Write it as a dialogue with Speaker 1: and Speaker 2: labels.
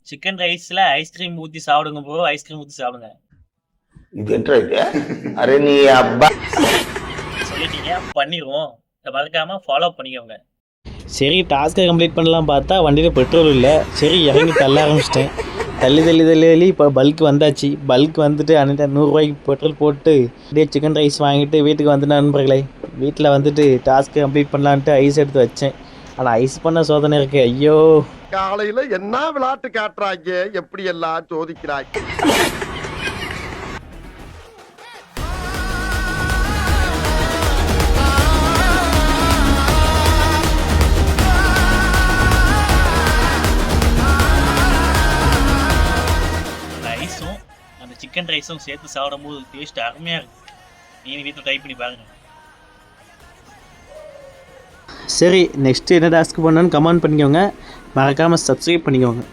Speaker 1: Chicken ரைஸ்ல ice cream ஊத்தி சாப்பிடுங்க bro, ice cream ஊத்தி சாப்பிடுங்க.
Speaker 2: இது என்ன இது? அரே நீ அப்பா
Speaker 1: சொல்லிட்டீங்க, பண்ணிடுவோம். மறக்காம ஃபாலோ பண்ணிக்கோங்க.
Speaker 3: சரி டாஸ்க்கை கம்ப்ளீட் பண்ணலாம் பார்த்தா வண்டியில் பெட்ரோல் இல்லை. சரி இறங்கி தள்ள ஆரம்பிச்சிட்டேன். தள்ளி இப்போ பல்க் வந்தாச்சு. பல்க் வந்துட்டு அன்னைக்கு 100 ரூபாய்க்கு பெட்ரோல் போட்டு அப்படியே சிக்கன் ரைஸ் வாங்கிட்டு வீட்டுக்கு வந்துட்டு நண்பர்களே, வீட்டில் வந்துட்டு டாஸ்க்கை கம்ப்ளீட் பண்ணலான்ட்டு ஐஸ் எடுத்து வச்சேன். ஆனால் ஐஸ் பண்ண சோதனை இருக்கு. ஐயோ,
Speaker 4: காலையில என்ன விளையாட்டு காட்டுறாங்க, எப்படி எல்லாம் சோதிக்கிறாங்க.
Speaker 1: ஐஸும் அந்த சிக்கன் ரைஸும் சேர்த்து சாப்பிடும்போது டேஸ்ட் அருமையாக இருக்கும். நீங்கள் வீட்டில் ட்ரை பண்ணி பாருங்கள்.
Speaker 3: சரி நெக்ஸ்ட்டு என்ன டாஸ்க் பண்ணணும்னு கமெண்ட் பண்ணிக்கோங்க. மறக்காமல் சப்ஸ்கிரைப் பண்ணிக்கோங்க.